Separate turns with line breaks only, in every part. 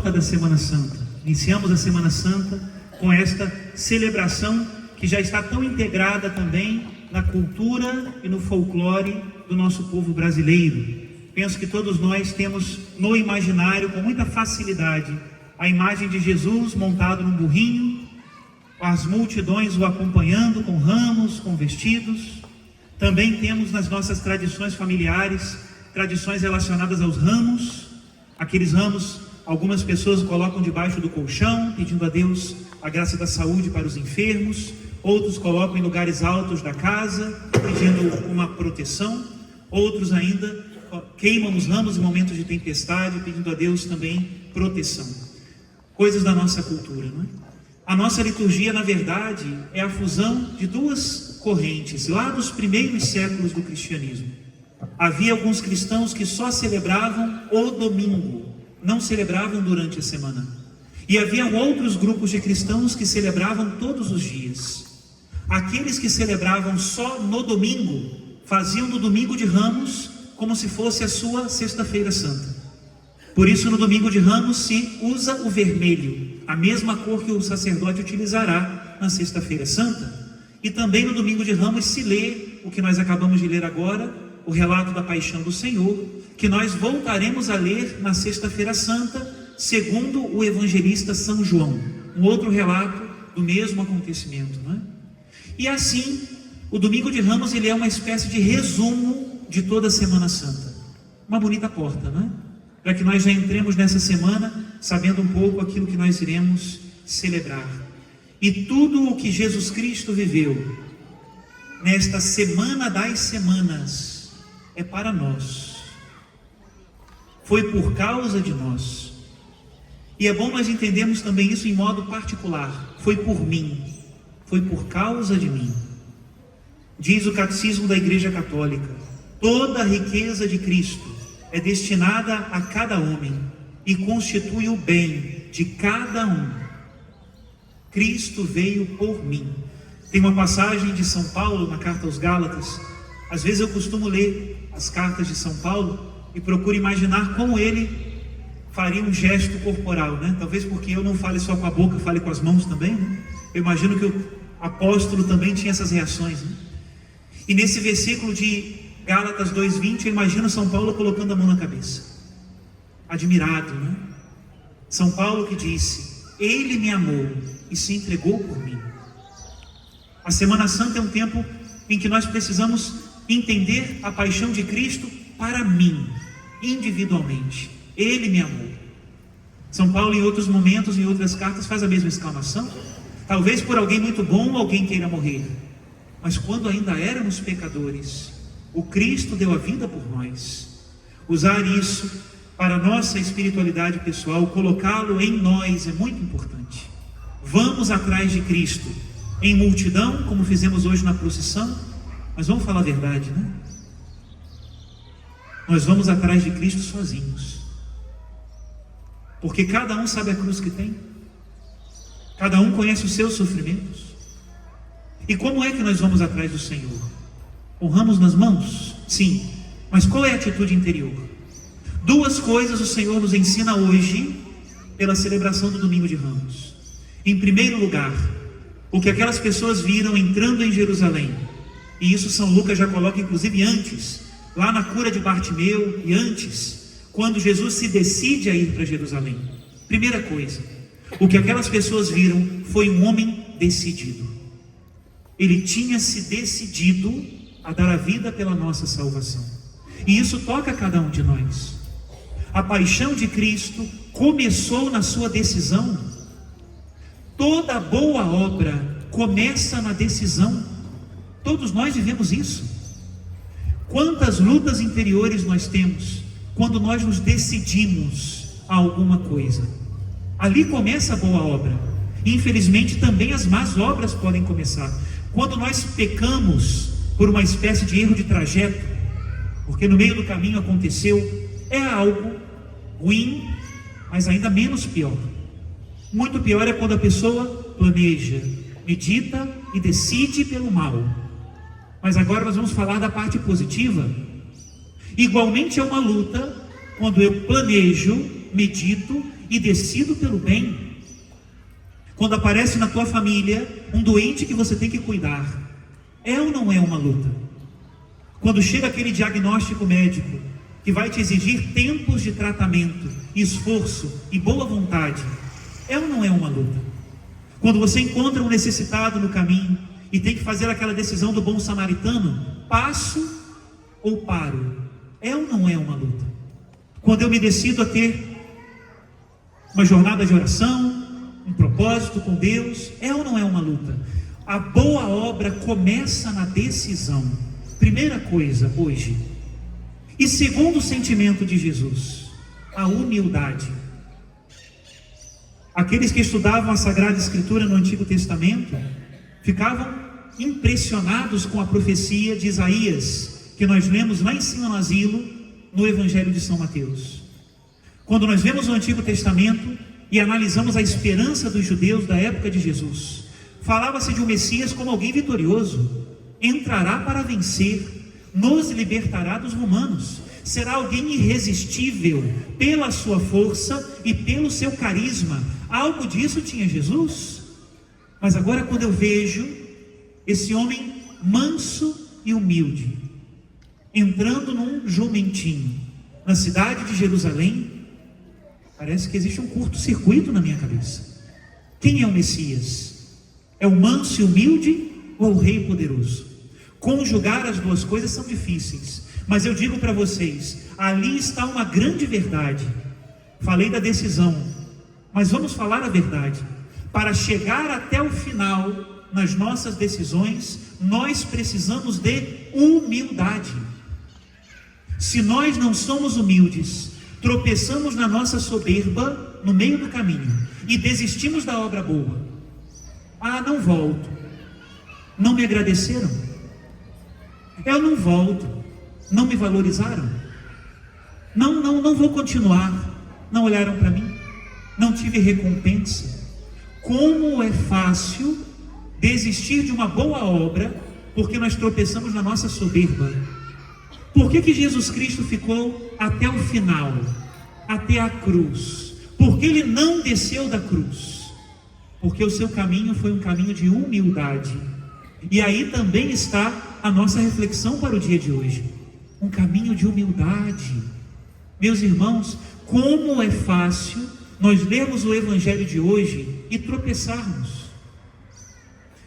Da Semana Santa. Iniciamos a Semana Santa com esta celebração que já está tão integrada também na cultura e no folclore do nosso povo brasileiro. Penso que todos nós temos no imaginário com muita facilidade a imagem de Jesus montado num burrinho, com as multidões o acompanhando com ramos, com vestidos. Também temos nas nossas tradições familiares tradições relacionadas aos ramos. Aqueles ramos algumas pessoas colocam debaixo do colchão, pedindo a Deus a graça da saúde para os enfermos. Outros colocam em lugares altos da casa, pedindo uma proteção. Outros ainda queimam os ramos em momentos de tempestade, pedindo a Deus também proteção. Coisas da nossa cultura, não é? A nossa liturgia, na verdade, é a fusão de duas correntes, lá dos primeiros séculos do cristianismo. Havia alguns cristãos que só celebravam o domingo, não celebravam durante a semana. E haviam outros grupos de cristãos que celebravam todos os dias. Aqueles que celebravam só no domingo, faziam no domingo de Ramos como se fosse a sua sexta-feira santa. Por isso no domingo de Ramos se usa o vermelho, a mesma cor que o sacerdote utilizará na sexta-feira santa. E também no domingo de Ramos se lê o que nós acabamos de ler agora, o relato da paixão do Senhor, que nós voltaremos a ler na sexta-feira santa, segundo o evangelista São João, um outro relato do mesmo acontecimento, não é? E assim, o domingo de Ramos ele é uma espécie de resumo de toda a Semana Santa. Uma bonita porta, não é? Para que nós já entremos nessa semana sabendo um pouco aquilo que nós iremos celebrar. E tudo o que Jesus Cristo viveu nesta semana das semanas é para nós, foi por causa de nós. E é bom nós entendermos também isso em modo particular. Foi por mim, foi por causa de mim. Diz o Catecismo da Igreja Católica: toda a riqueza de Cristo é destinada a cada homem e constitui o bem de cada um. Cristo veio por mim. Tem uma passagem de São Paulo na carta aos Gálatas. Às vezes eu costumo ler as cartas de São Paulo e procuro imaginar como ele faria um gesto corporal, né? Talvez porque eu não fale só com a boca, fale com as mãos também, né? Eu imagino que o apóstolo também tinha essas reações, né? E nesse versículo de Gálatas 2:20, eu imagino São Paulo colocando a mão na cabeça, admirado, né? São Paulo que disse: Ele me amou e se entregou por mim. A Semana Santa é um tempo em que nós precisamos entender a paixão de Cristo para mim, individualmente. Ele me amou. São Paulo, em outros momentos, em outras cartas, faz a mesma exclamação. Talvez por alguém muito bom, alguém queira morrer. Mas quando ainda éramos pecadores, o Cristo deu a vida por nós. Usar isso para a nossa espiritualidade pessoal, colocá-lo em nós é muito importante. Vamos atrás de Cristo em multidão, como fizemos hoje na procissão. Mas vamos falar a verdade, né? Nós vamos atrás de Cristo sozinhos, porque cada um sabe a cruz que tem, cada um conhece os seus sofrimentos. E como é que nós vamos atrás do Senhor? Honramos nas mãos? Sim, mas qual é a atitude interior? Duas coisas o Senhor nos ensina hoje pela celebração do domingo de Ramos. Em primeiro lugar, o que aquelas pessoas viram entrando em Jerusalém. E isso São Lucas já coloca inclusive antes, lá na cura de Bartimeu, e antes, quando Jesus se decide a ir para Jerusalém. Primeira coisa, o que aquelas pessoas viram foi um homem decidido. Ele tinha se decidido a dar a vida pela nossa salvação. E isso toca a cada um de nós. A paixão de Cristo começou na sua decisão. Toda boa obra começa na decisão. Todos nós vivemos isso. Quantas lutas interiores nós temos quando nós nos decidimos a alguma coisa? Ali começa a boa obra. Infelizmente também as más obras podem começar. Quando nós pecamos por uma espécie de erro de trajeto, porque no meio do caminho aconteceu, é algo ruim, mas ainda menos pior. Muito pior é quando a pessoa planeja, medita e decide pelo mal. Mas agora nós vamos falar da parte positiva. Igualmente é uma luta quando eu planejo, medito e decido pelo bem. Quando aparece na tua família um doente que você tem que cuidar, é ou não é uma luta? Quando chega aquele diagnóstico médico que vai te exigir tempos de tratamento, esforço e boa vontade, é ou não é uma luta? Quando você encontra um necessitado no caminho e tem que fazer aquela decisão do bom samaritano, passo ou paro, é ou não é uma luta? Quando eu me decido a ter uma jornada de oração, um propósito com Deus, é ou não é uma luta? A boa obra começa na decisão. Primeira coisa hoje. E segundo sentimento de Jesus, a humildade. Aqueles que estudavam a Sagrada Escritura no Antigo Testamento ficavam impressionados com a profecia de Isaías, que nós lemos lá em cima no asilo, no Evangelho de São Mateus. Quando nós vemos o Antigo Testamento e analisamos a esperança dos judeus da época de Jesus, falava-se de um Messias como alguém vitorioso, entrará para vencer, nos libertará dos romanos, será alguém irresistível pela sua força e pelo seu carisma. Algo disso tinha Jesus. Mas agora, quando eu vejo esse homem manso e humilde entrando num jumentinho na cidade de Jerusalém, parece que existe um curto-circuito na minha cabeça. Quem é o Messias? É o manso e humilde ou é o rei poderoso? Conjugar as duas coisas são difíceis, mas eu digo para vocês, ali está uma grande verdade. Falei da decisão, mas vamos falar a verdade. Para chegar até o final nas nossas decisões, nós precisamos de humildade. Se nós não somos humildes, tropeçamos na nossa soberba no meio do caminho e desistimos da obra boa. Ah, não volto. Não me agradeceram. Eu não volto. Não me valorizaram. Não vou continuar. Não olharam para mim. Não tive recompensa. Como é fácil desistir de uma boa obra porque nós tropeçamos na nossa soberba. Por que Jesus Cristo ficou até o final, até a cruz? Porque Ele não desceu da cruz? Porque o seu caminho foi um caminho de humildade. E aí também está a nossa reflexão para o dia de hoje. Um caminho de humildade. Meus irmãos, como é fácil nós lermos o Evangelho de hoje e tropeçarmos.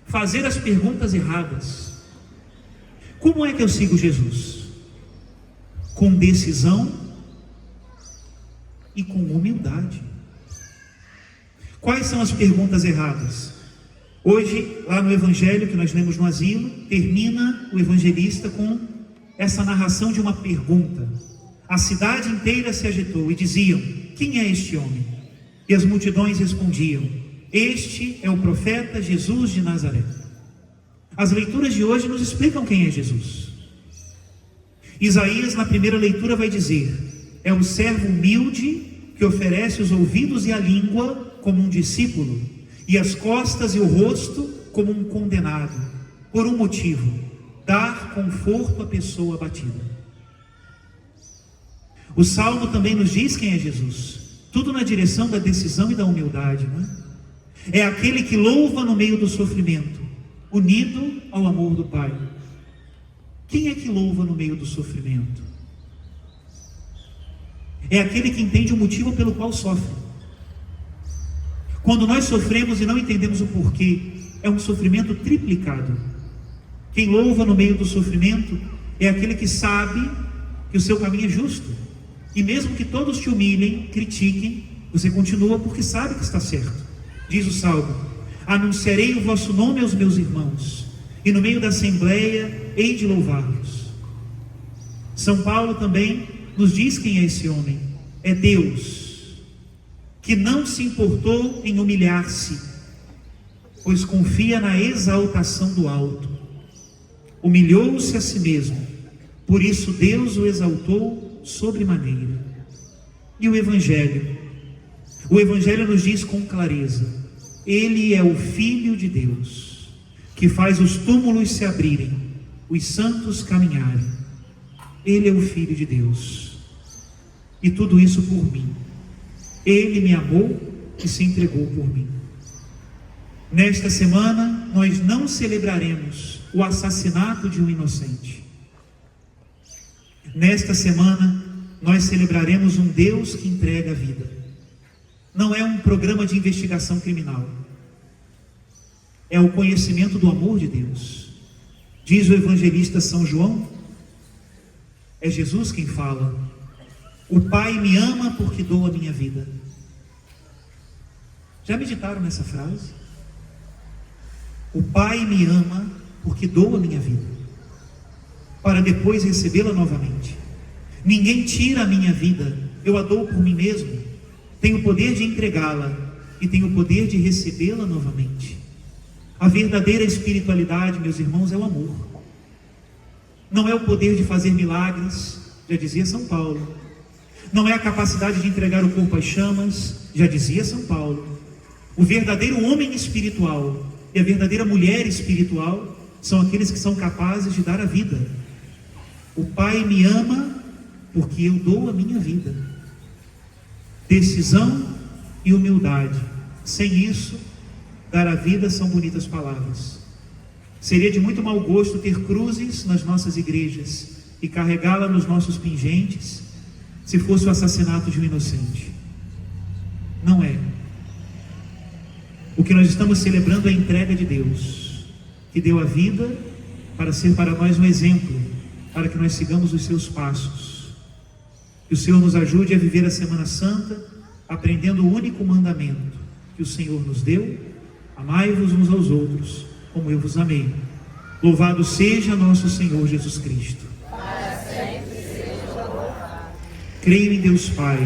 Fazer as perguntas erradas. Como é que eu sigo Jesus? Com decisão e com humildade. Quais são as perguntas erradas? Hoje, lá no Evangelho que nós lemos no asilo, termina o evangelista com essa narração de uma pergunta. A cidade inteira se agitou e diziam: quem é este homem? E as multidões respondiam: este é o profeta Jesus de Nazaré. As leituras de hoje nos explicam quem é Jesus. Isaías, na primeira leitura, vai dizer: é um servo humilde que oferece os ouvidos e a língua como um discípulo, e as costas e o rosto como um condenado, por um motivo: dar conforto à pessoa abatida. O Salmo também nos diz quem é Jesus, tudo na direção da decisão e da humildade, não é? É aquele que louva no meio do sofrimento, unido ao amor do Pai. Quem é que louva no meio do sofrimento? É aquele que entende o motivo pelo qual sofre. Quando nós sofremos e não entendemos o porquê, é um sofrimento triplicado. Quem louva no meio do sofrimento é aquele que sabe que o seu caminho é justo. E mesmo que todos te humilhem, critiquem, você continua porque sabe que está certo. Diz o Salmo: anunciarei o vosso nome aos meus irmãos, e no meio da assembleia hei de louvá-los. São Paulo também nos diz quem é esse homem. É Deus, que não se importou em humilhar-se, pois confia na exaltação do alto. Humilhou-se a si mesmo, por isso Deus o exaltou sobremaneira. E o Evangelho nos diz com clareza: Ele é o Filho de Deus, que faz os túmulos se abrirem, os santos caminharem. Ele é o Filho de Deus. E tudo isso por mim. Ele me amou e se entregou por mim. Nesta semana, nós não celebraremos o assassinato de um inocente. Nesta semana, nós celebraremos um Deus que entrega a vida. Não é um programa de investigação criminal. É o conhecimento do amor de Deus. Diz o evangelista São João, é Jesus quem fala: o Pai me ama porque dou a minha vida. Já meditaram nessa frase? O Pai me ama porque dou a minha vida, para depois recebê-la novamente. Ninguém tira a minha vida, eu a dou por mim mesmo. Tenho o poder de entregá-la e tenho o poder de recebê-la novamente. A verdadeira espiritualidade, meus irmãos, é o amor. Não é o poder de fazer milagres, já dizia São Paulo. Não é a capacidade de entregar o corpo às chamas, já dizia São Paulo. O verdadeiro homem espiritual e a verdadeira mulher espiritual são aqueles que são capazes de dar a vida. O Pai me ama porque eu dou a minha vida. Decisão e humildade. Sem isso, dar a vida são bonitas palavras. Seria de muito mau gosto ter cruzes nas nossas igrejas e carregá-la nos nossos pingentes, se fosse o assassinato de um inocente. Não é. O que nós estamos celebrando é a entrega de Deus, que deu a vida para ser para nós um exemplo, para que nós sigamos os seus passos. Que o Senhor nos ajude a viver a Semana Santa, aprendendo o único mandamento que o Senhor nos deu: amai-vos uns aos outros, como eu vos amei. Louvado seja nosso Senhor Jesus Cristo.
Para sempre seja louvado.
Creio em Deus Pai,